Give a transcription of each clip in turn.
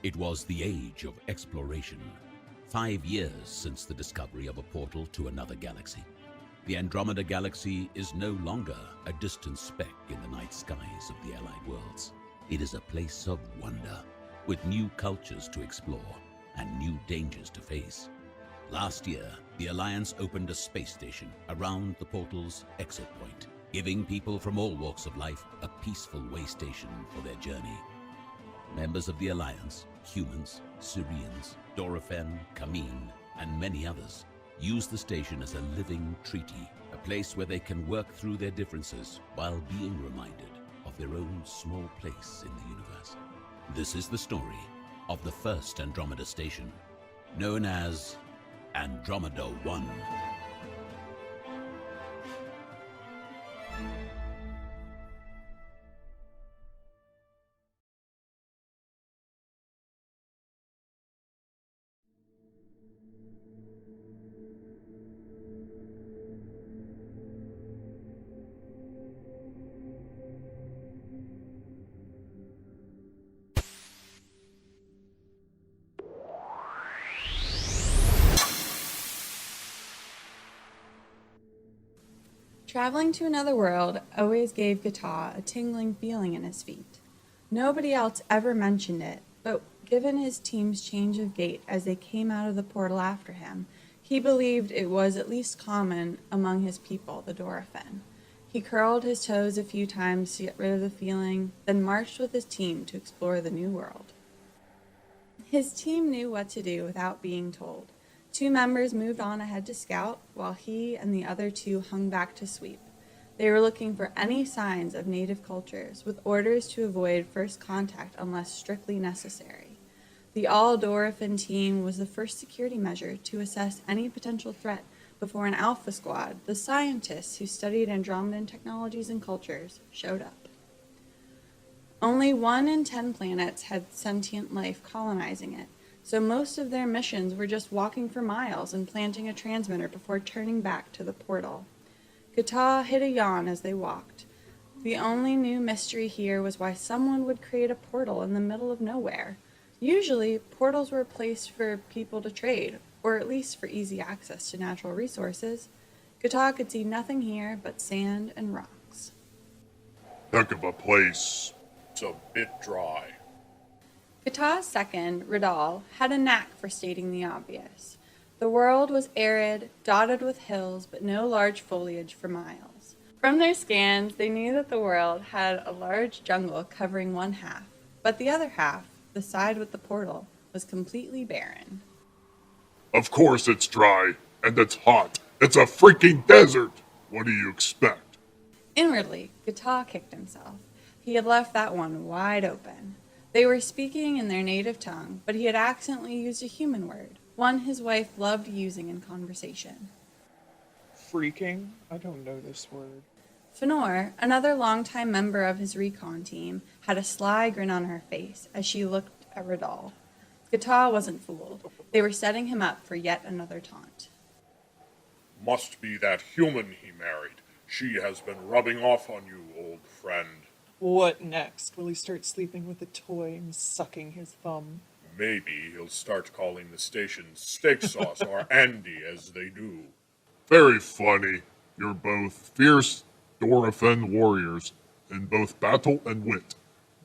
It was the age of exploration. 5 years since the discovery of a portal to another galaxy. The Andromeda Galaxy is no longer a distant speck in the night skies of the Allied worlds. It is a place of wonder, with new cultures to explore and new dangers to face. Last year, the Alliance opened a space station around the portal's exit point, giving people from all walks of life a peaceful way station for their journey. Members of the Alliance, humans, Syrians, Dorofen, Kameen, and many others, use the station as a living treaty, a place where they can work through their differences while being reminded of their own small place in the universe. This is the story of the first Andromeda station, known as Andromeda One. Traveling to another world always gave Gu'Tah a tingling feeling in his feet. Nobody else ever mentioned it, but given his team's change of gait as they came out of the portal after him, he believed it was at least common among his people, the Dorofen. He curled his toes a few times to get rid of the feeling, then marched with his team to explore the new world. His team knew what to do without being told. 2 members moved on ahead to scout, while he and the other 2 hung back to sweep. They were looking for any signs of native cultures, with orders to avoid first contact unless strictly necessary. The all-Dorofen team was the first security measure to assess any potential threat before an Alpha Squad, the scientists who studied Andromedan technologies and cultures, showed up. Only 1 in 10 planets had sentient life colonizing it, so most of their missions were just walking for miles and planting a transmitter before turning back to the portal. Gu'Tah hid a yawn as they walked. The only new mystery here was why someone would create a portal in the middle of nowhere. Usually, portals were a place for people to trade, or at least for easy access to natural resources. Gu'Tah could see nothing here but sand and rocks. Heck of a place. It's a bit dry. Gu'Tah's second, Ri'Dal, had a knack for stating the obvious. The world was arid, dotted with hills, but no large foliage for miles. From their scans, they knew that the world had a large jungle covering one half, but the other half, the side with the portal, was completely barren. Of course it's dry, and it's hot. It's a freaking desert! What do you expect? Inwardly, Gu'Tah kicked himself. He had left that one wide open. They were speaking in their native tongue, but he had accidentally used a human word, one his wife loved using in conversation. Freaking? I don't know this word. Fëanor, another longtime member of his recon team, had a sly grin on her face as she looked at Ri'Dal. Gu'Tah wasn't fooled. They were setting him up for yet another taunt. Must be that human he married. She has been rubbing off on you, old friend. What next? Will he start sleeping with a toy and sucking his thumb? Maybe he'll start calling the station steak sauce or Andy as they do. Very funny. You're both fierce Dorofen warriors in both battle and wit.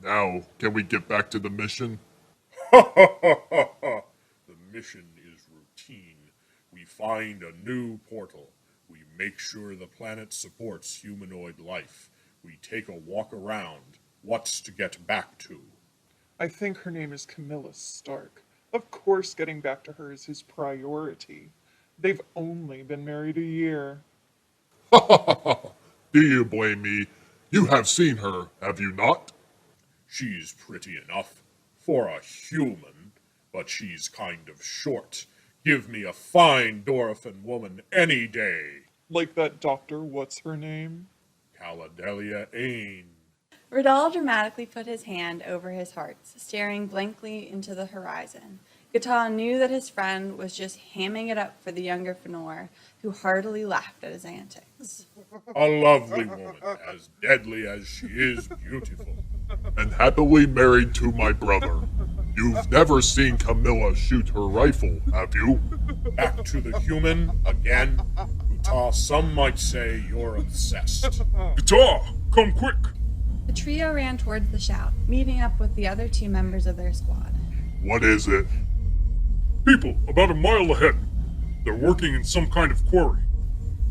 Now, can we get back to the mission? The mission is routine. We find a new portal. We make sure the planet supports humanoid life. We take a walk around. What's to get back to? I think her name is Camilla Stark. Of course getting back to her is his priority. They've only been married a year. Do you blame me? You have seen her, have you not? She's pretty enough for a human, but she's kind of short. Give me a fine Dorofen woman any day. Like that doctor, what's her name? Caladelia Ain. Ri'Dal dramatically put his hand over his heart, staring blankly into the horizon. Gu'Tah knew that his friend was just hamming it up for the younger Fëanor, who heartily laughed at his antics. A lovely woman, as deadly as she is beautiful. And happily married to my brother. You've never seen Camilla shoot her rifle, have you? Back to the human again. Gu'Tah, some might say you're obsessed. Gu'Tah, come quick! The trio ran towards the shout, meeting up with the other 2 members of their squad. What is it? People, about a mile ahead. They're working in some kind of quarry.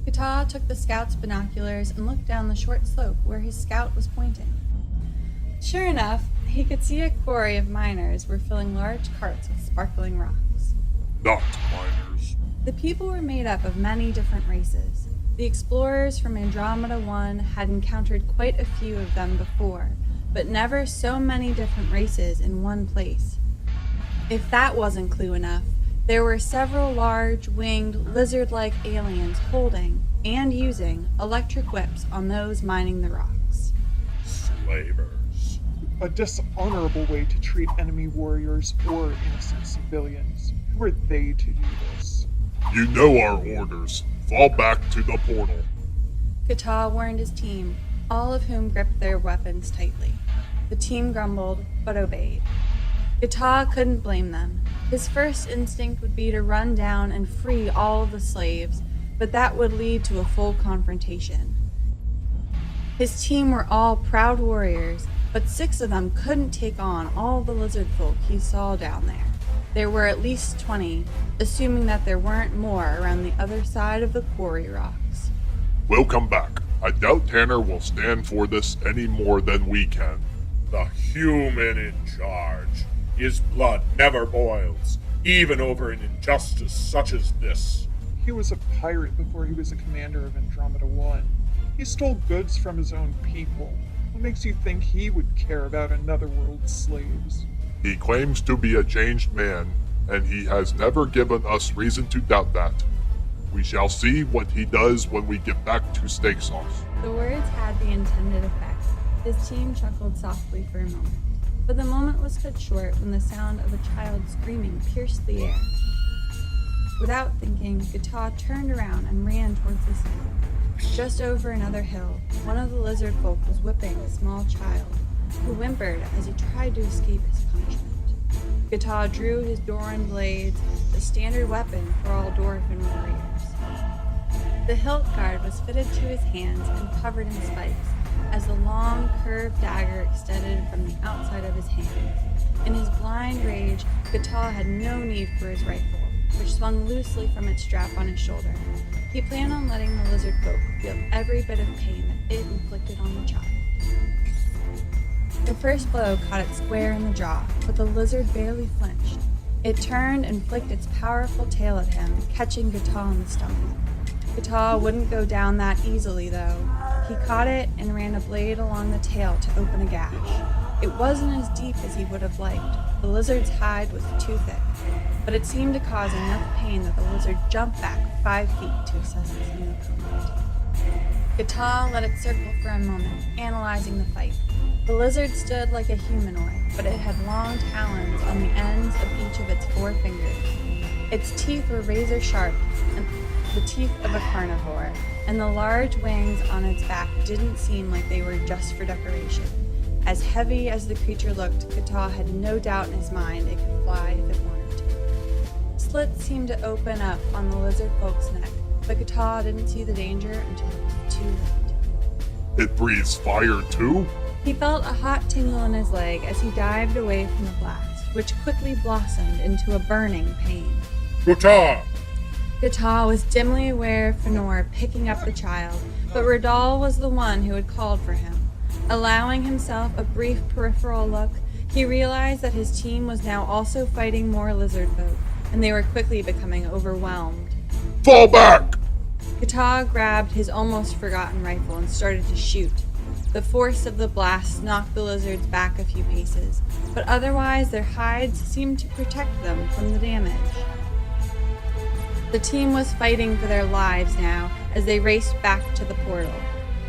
Gu'Tah took the scout's binoculars and looked down the short slope where his scout was pointing. Sure enough, he could see a quarry of miners were filling large carts with sparkling rocks. Not miners. The people were made up of many different races. The explorers from Andromeda One had encountered quite a few of them before, but never so many different races in one place. If that wasn't clue enough, there were several large, winged, lizard-like aliens holding and using electric whips on those mining the rocks. Slavers. A dishonorable way to treat enemy warriors or innocent civilians. Who are they to do this? You know our orders. Fall back to the portal. Gu'Tah warned his team, all of whom gripped their weapons tightly. The team grumbled, but obeyed. Gu'Tah couldn't blame them. His first instinct would be to run down and free all of the slaves, but that would lead to a full confrontation. His team were all proud warriors, but 6 of them couldn't take on all the lizard folk he saw down there. There were at least 20, assuming that there weren't more around the other side of the quarry rocks. We'll come back. I doubt Tanner will stand for this any more than we can. The human in charge. His blood never boils, even over an injustice such as this. He was a pirate before he was a commander of Andromeda One. He stole goods from his own people. What makes you think he would care about another world's slaves? He claims to be a changed man, and he has never given us reason to doubt that. We shall see what he does when we get back to steak sauce. The words had the intended effect. His team chuckled softly for a moment, but the moment was cut short when the sound of a child screaming pierced the air. Without thinking, Gu'Tah turned around and ran towards the sound. Just over another hill, one of the lizard folk was whipping a small child, who whimpered as he tried to escape his punishment. Gu'Tah drew his Doran blades, the standard weapon for all Dorfin warriors. The hilt guard was fitted to his hands and covered in spikes, as the long, curved dagger extended from the outside of his hand. In his blind rage, Gu'Tah had no need for his rifle, which swung loosely from its strap on his shoulder. He planned on letting the lizard folk feel every bit of pain that it inflicted on the child. The first blow caught it square in the jaw, but the lizard barely flinched. It turned and flicked its powerful tail at him, catching Gu'Tah in the stomach. Gu'Tah wouldn't go down that easily, though. He caught it and ran a blade along the tail to open a gash. It wasn't as deep as he would have liked. The lizard's hide was too thick, but it seemed to cause enough pain that the lizard jumped back 5 feet to assess its new opponent. Gu'Tah let it circle for a moment, analyzing the fight. The lizard stood like a humanoid, but it had long talons on the ends of each of its 4 fingers. Its teeth were razor sharp, and the teeth of a carnivore, and the large wings on its back didn't seem like they were just for decoration. As heavy as the creature looked, Gu'Tah had no doubt in his mind it could fly if it wanted to. Slits seemed to open up on the lizard folk's neck, but Gu'Tah didn't see the danger until it was too late. It breathes fire too? He felt a hot tingle in his leg as he dived away from the blast, which quickly blossomed into a burning pain. Gu'Tah! Gu'Tah was dimly aware of Fëanor picking up the child, but Ri'Dal was the one who had called for him. Allowing himself a brief peripheral look, he realized that his team was now also fighting more lizard folk, and they were quickly becoming overwhelmed. Fall back! Gu'Tah grabbed his almost forgotten rifle and started to shoot. The force of the blast knocked the lizards back a few paces, but otherwise their hides seemed to protect them from the damage. The team was fighting for their lives now as they raced back to the portal.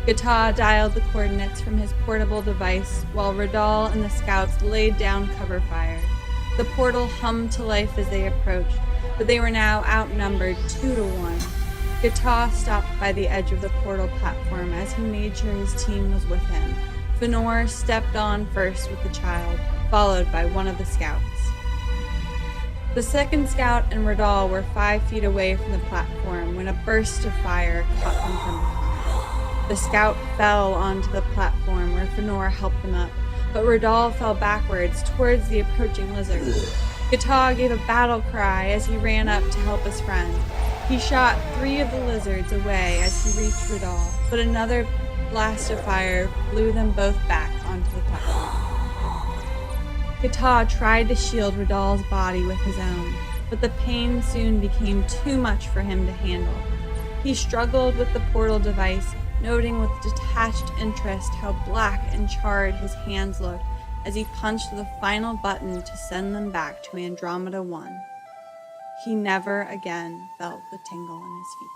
Gu'Tah dialed the coordinates from his portable device while Ri'Dal and the scouts laid down cover fire. The portal hummed to life as they approached, but they were now outnumbered 2-1. Gu'Tah stopped by the edge of the portal platform as he made sure his team was with him. Fëanor stepped on first with the child, followed by one of the scouts. The second scout and Ri'Dal were 5 feet away from the platform when a burst of fire caught them from behind. The scout fell onto the platform where Fëanor helped him up, but Ri'Dal fell backwards towards the approaching lizards. Gu'Tah gave a battle cry as he ran up to help his friend. He shot 3 of the lizards away as he reached Ri'Dal, but another blast of fire blew them both back onto the platform. Gu'Tah tried to shield Ri'Dal's body with his own, but the pain soon became too much for him to handle. He struggled with the portal device, noting with detached interest how black and charred his hands looked as he punched the final button to send them back to Andromeda One. He never again felt the tingle in his feet.